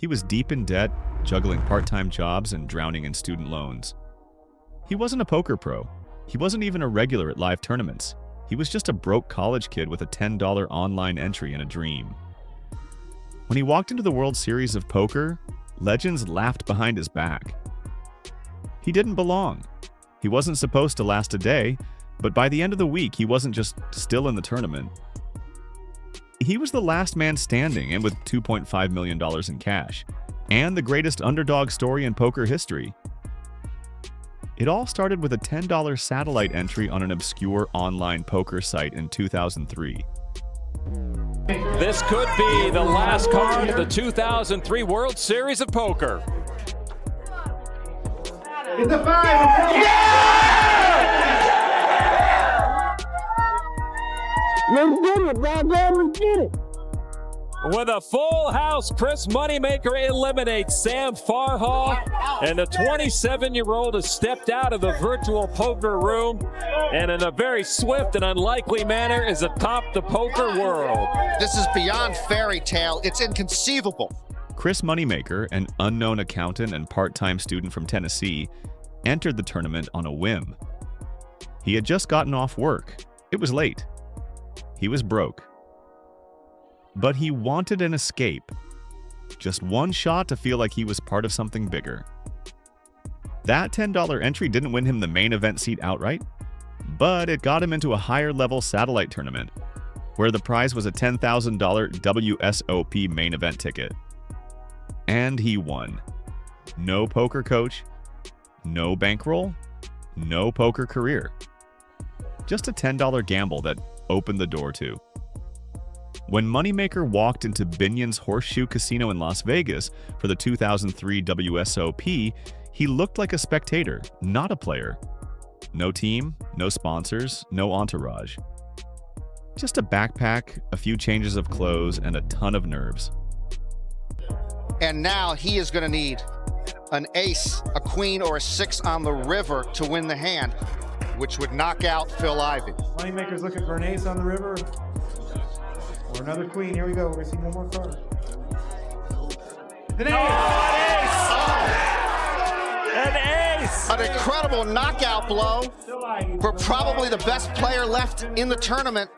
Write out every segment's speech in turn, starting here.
He was deep in debt, juggling part-time jobs and drowning in student loans. He wasn't a poker pro. He wasn't even a regular at live tournaments. He was just a broke college kid with a $10 online entry and a dream. When he walked into the World Series of Poker, legends laughed behind his back. He didn't belong. He wasn't supposed to last a day, but by the end of the week, he wasn't just still in the tournament. He was the last man standing and with $2.5 million in cash, and the greatest underdog story in poker history. It all started with a $10 satellite entry on an obscure online poker site in 2003. This could be the last card of the 2003 World Series of Poker. Get the five! Let's get it, goddamn, let's get it. With a full house, Chris Moneymaker eliminates Sam Farha, and the 27-year-old has stepped out of the virtual poker room and in a very swift and unlikely manner is atop the poker world. This is beyond fairy tale. It's inconceivable. Chris Moneymaker, an unknown accountant and part-time student from Tennessee, entered the tournament on a whim. He had just gotten off work. It was late. He was broke. But he wanted an escape. Just one shot to feel like he was part of something bigger. That $10 entry didn't win him the main event seat outright, but it got him into a higher-level satellite tournament, where the prize was a $10,000 WSOP main event ticket. And he won. No poker coach, no bankroll, no poker career. Just a $10 gamble that opened the door to. When Moneymaker walked into Binion's Horseshoe Casino in Las Vegas for the 2003 WSOP, he looked like a spectator, not a player. No team, no sponsors, no entourage. Just a backpack, a few changes of clothes, and a ton of nerves. And now he is going to need an ace, a queen, or a six on the river to win the hand, which would knock out Phil Ivey. Moneymaker's looking for an ace on the river. Or another queen. Here we go. We're going to see one more card. An ace! An ace! An incredible knockout blow for probably the best player left in the tournament,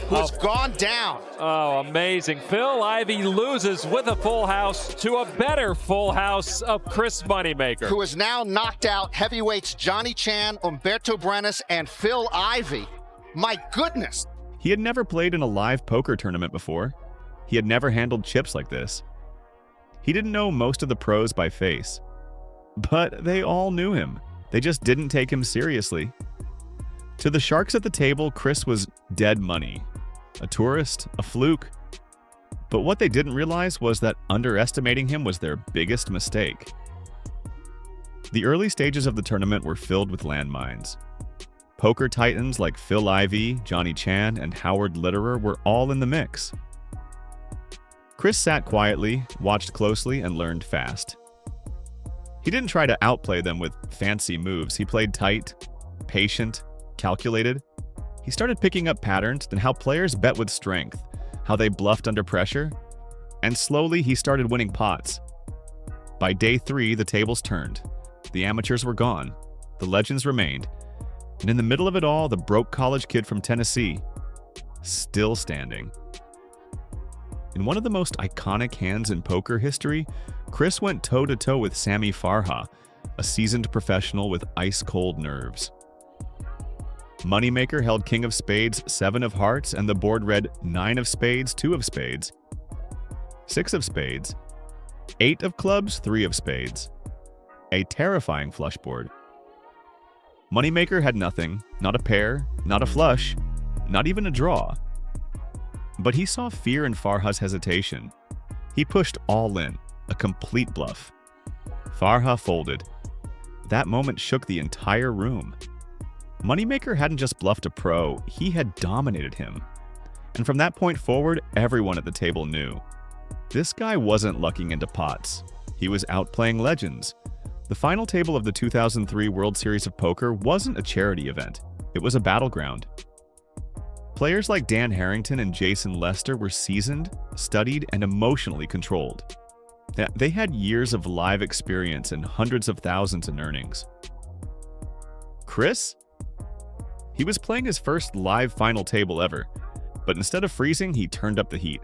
who has gone down. Oh, amazing. Phil Ivey loses with a full house to a better full house of Chris Moneymaker, Who has now knocked out heavyweights Johnny Chan, Umberto Brenes, and Phil Ivey. My goodness. He had never played in a live poker tournament before. He had never handled chips like this. He didn't know most of the pros by face. But they all knew him. They just didn't take him seriously. To the sharks at the table, Chris was dead money. A tourist, a fluke. But what they didn't realize was that underestimating him was their biggest mistake. The early stages of the tournament were filled with landmines. Poker titans like Phil Ivey, Johnny Chan, and Howard Litterer were all in the mix. Chris sat quietly, watched closely, and learned fast. He didn't try to outplay them with fancy moves. He played tight, patient, calculated. He started picking up patterns in how players bet with strength, how they bluffed under pressure, and slowly he started winning pots. By day 3, the tables turned. The amateurs were gone. The legends remained. And in the middle of it all, the broke college kid from Tennessee, still standing. In one of the most iconic hands in poker history, Chris went toe-to-toe with Sammy Farha, a seasoned professional with ice-cold nerves. Moneymaker held King of Spades, 7 of Hearts, and the board read 9 of Spades, 2 of Spades, 6 of Spades, 8 of Clubs, 3 of Spades. A terrifying flush board. Moneymaker had nothing, not a pair, not a flush, not even a draw. But he saw fear in Farha's hesitation. He pushed all in, a complete bluff. Farha folded. That moment shook the entire room. Moneymaker hadn't just bluffed a pro, he had dominated him. And from that point forward, everyone at the table knew. This guy wasn't lucking into pots. He was outplaying legends. The final table of the 2003 World Series of Poker wasn't a charity event. It was a battleground. Players like Dan Harrington and Jason Lester were seasoned, studied, and emotionally controlled. They had years of live experience and hundreds of thousands in earnings. Chris? He was playing his first live final table ever, but instead of freezing, he turned up the heat.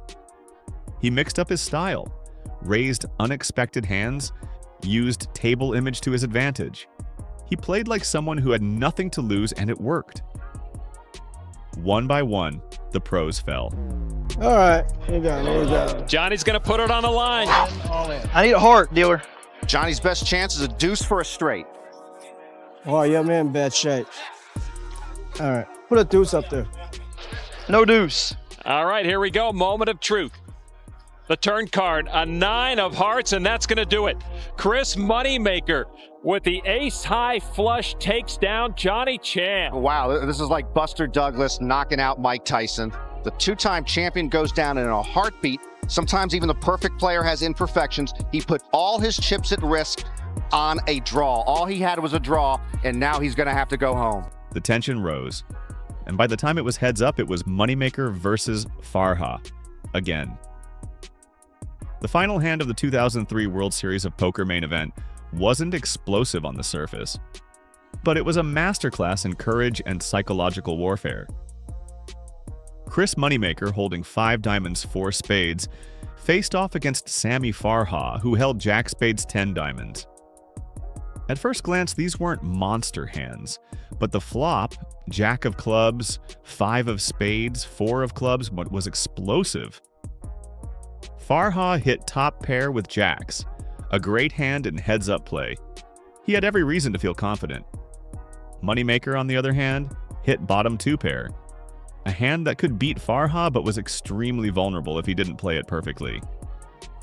He mixed up his style, raised unexpected hands, used table image to his advantage. He played like someone who had nothing to lose, and it worked. One by one, the pros fell. All right, here we go. Johnny's going to put it on the line. I need a heart, dealer. Johnny's best chance is a deuce for a straight. Oh, yeah, man, in bad shape. All right, put a deuce up there. No deuce. All right, here we go. Moment of truth. The turn card, a 9 of hearts, and that's going to do it. Chris Moneymaker with the ace-high flush takes down Johnny Chan. Wow, this is like Buster Douglas knocking out Mike Tyson. The two-time champion goes down in a heartbeat. Sometimes even the perfect player has imperfections. He put all his chips at risk on a draw. All he had was a draw, and now he's going to have to go home. The tension rose, and by the time it was heads up, it was Moneymaker versus Farha again. The final hand of the 2003 World Series of Poker main event wasn't explosive on the surface, but it was a masterclass in courage and psychological warfare. Chris Moneymaker, holding 5 diamonds, 4 spades, faced off against Sammy Farha, who held Jack Spades 10 diamonds. At first glance, these weren't monster hands, but the flop, Jack of clubs, 5 of spades, 4 of clubs, was explosive. Farha hit top pair with jacks, a great hand in heads-up play. He had every reason to feel confident. Moneymaker, on the other hand, hit bottom 2 pair, a hand that could beat Farha but was extremely vulnerable if he didn't play it perfectly.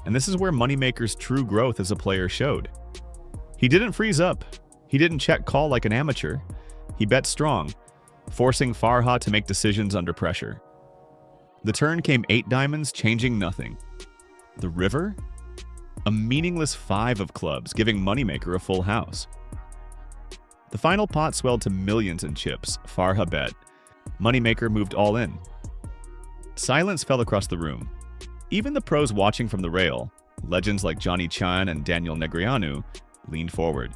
And this is where Moneymaker's true growth as a player showed. He didn't freeze up. He didn't check call like an amateur. He bet strong, forcing Farha to make decisions under pressure. The turn came 8 diamonds, changing nothing. The river? A meaningless 5 of clubs, giving Moneymaker a full house. The final pot swelled to millions in chips. Farha bet. Moneymaker moved all in. Silence fell across the room. Even the pros watching from the rail, legends like Johnny Chan and Daniel Negreanu, leaned forward.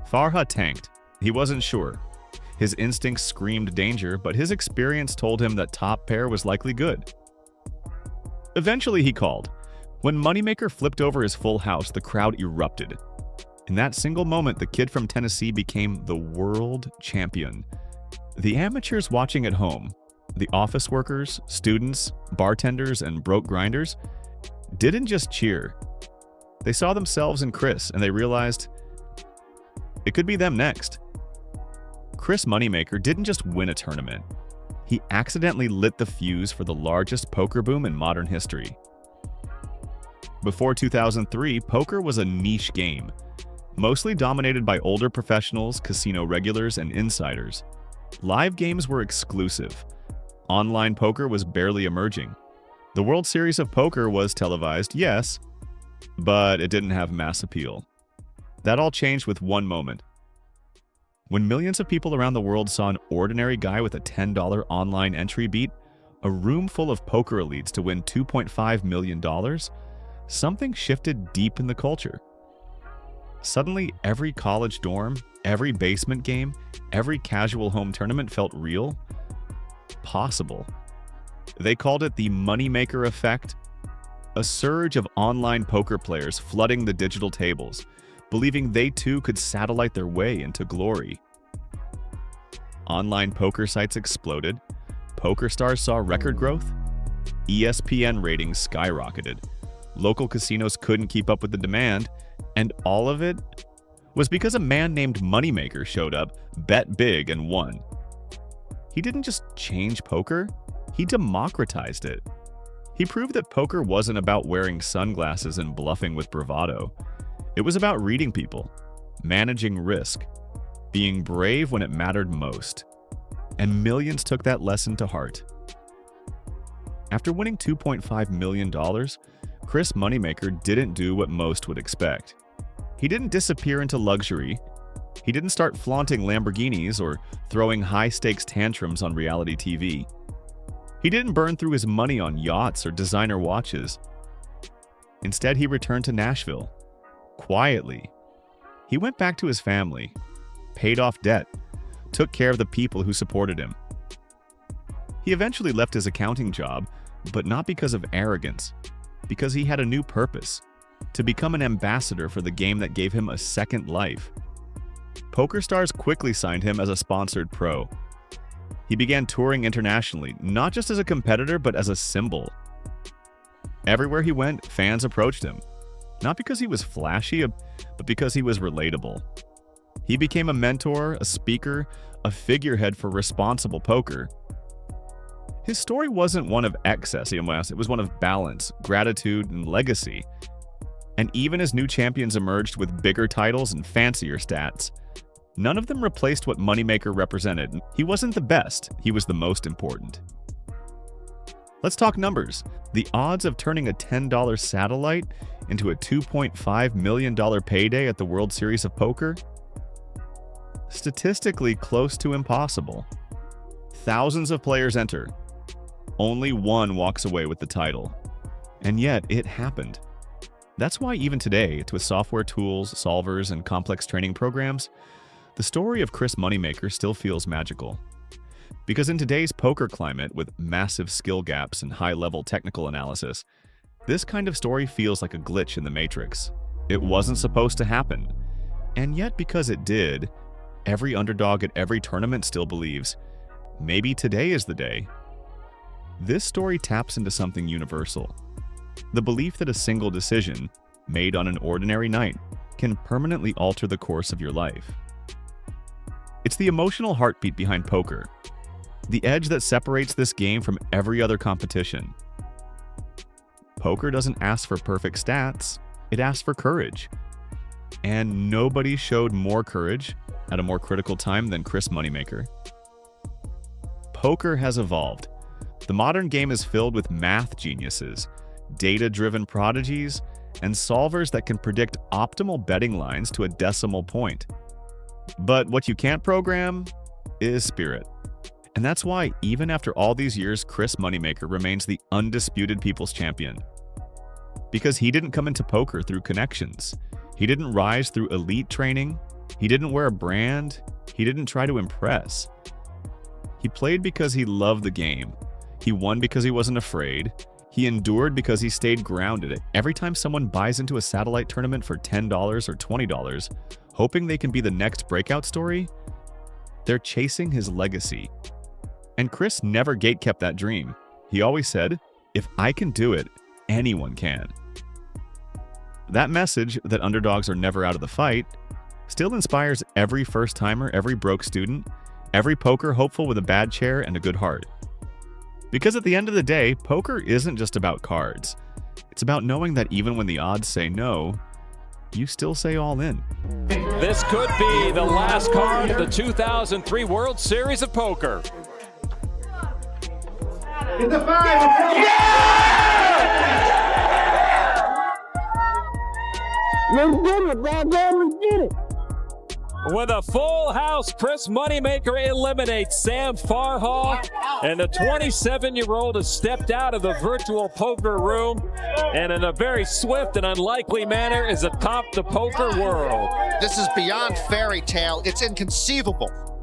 Farha tanked. He wasn't sure. His instincts screamed danger, but his experience told him that top pair was likely good. Eventually he called. When Moneymaker flipped over his full house, the crowd erupted. In that single moment, the kid from Tennessee became the world champion. The amateurs watching at home, the office workers, students, bartenders, and broke grinders, didn't just cheer. They saw themselves in Chris, and they realized it could be them next. Chris Moneymaker didn't just win a tournament. He accidentally lit the fuse for the largest poker boom in modern history. Before 2003, poker was a niche game, mostly dominated by older professionals, casino regulars, and insiders. Live games were exclusive. Online poker was barely emerging. The World Series of Poker was televised, yes, but it didn't have mass appeal. That all changed with one moment. When millions of people around the world saw an ordinary guy with a $10 online entry beat a room full of poker elites to win $2.5 million, something shifted deep in the culture. Suddenly, every college dorm, every basement game, every casual home tournament felt real, possible. They called it the Moneymaker effect, a surge of online poker players flooding the digital tables, believing they too could satellite their way into glory. Online poker sites exploded, poker stars saw record growth, ESPN ratings skyrocketed, local casinos couldn't keep up with the demand, and all of it was because a man named Moneymaker showed up, bet big, and won. He didn't just change poker, he democratized it. He proved that poker wasn't about wearing sunglasses and bluffing with bravado. It was about reading people, managing risk, being brave when it mattered most. And millions took that lesson to heart. After winning $2.5 million, Chris Moneymaker didn't do what most would expect. He didn't disappear into luxury. He didn't start flaunting Lamborghinis or throwing high-stakes tantrums on reality TV. He didn't burn through his money on yachts or designer watches. Instead, he returned to Nashville. Quietly. He went back to his family, paid off debt, took care of the people who supported him. He eventually left his accounting job, but not because of arrogance, because he had a new purpose: to become an ambassador for the game that gave him a second life. PokerStars quickly signed him as a sponsored pro. He began touring internationally, not just as a competitor, but as a symbol. Everywhere he went, fans approached him, not because he was flashy, but because he was relatable. He became a mentor, a speaker, a figurehead for responsible poker. His story wasn't one of excess, it was one of balance, gratitude, and legacy. And even as new champions emerged with bigger titles and fancier stats, none of them replaced what Moneymaker represented. He wasn't the best, he was the most important. Let's talk numbers. The odds of turning a $10 satellite into a $2.5 million payday at the World Series of Poker? Statistically close to impossible. Thousands of players enter. Only one walks away with the title. And yet, it happened. That's why even today, with software tools, solvers, and complex training programs, the story of Chris Moneymaker still feels magical. Because in today's poker climate, with massive skill gaps and high-level technical analysis, this kind of story feels like a glitch in the matrix. It wasn't supposed to happen. And yet, because it did, every underdog at every tournament still believes, maybe today is the day. This story taps into something universal: the belief that a single decision, made on an ordinary night, can permanently alter the course of your life. It's the emotional heartbeat behind poker, the edge that separates this game from every other competition. Poker doesn't ask for perfect stats, it asks for courage. And nobody showed more courage at a more critical time than Chris Moneymaker. Poker has evolved. The modern game is filled with math geniuses, data-driven prodigies, and solvers that can predict optimal betting lines to a decimal point. But what you can't program is spirit. And that's why, even after all these years, Chris Moneymaker remains the undisputed people's champion. Because he didn't come into poker through connections. He didn't rise through elite training. He didn't wear a brand. He didn't try to impress. He played because he loved the game. He won because he wasn't afraid. He endured because he stayed grounded. Every time someone buys into a satellite tournament for $10 or $20, hoping they can be the next breakout story, they're chasing his legacy. And Chris never gatekept that dream. He always said, if I can do it, anyone can. That message, that underdogs are never out of the fight, still inspires every first-timer, every broke student, every poker hopeful with a bad chair and a good heart. Because at the end of the day, poker isn't just about cards. It's about knowing that even when the odds say no, you still say all in. This could be the last card of the 2003 World Series of Poker. Get the five! Let's get it, bro. Let's get it. With a full house, Chris Moneymaker eliminates Sam Farhall, and the 27-year-old has stepped out of the virtual poker room and in a very swift and unlikely manner is atop the poker world. This is beyond fairy tale. It's inconceivable.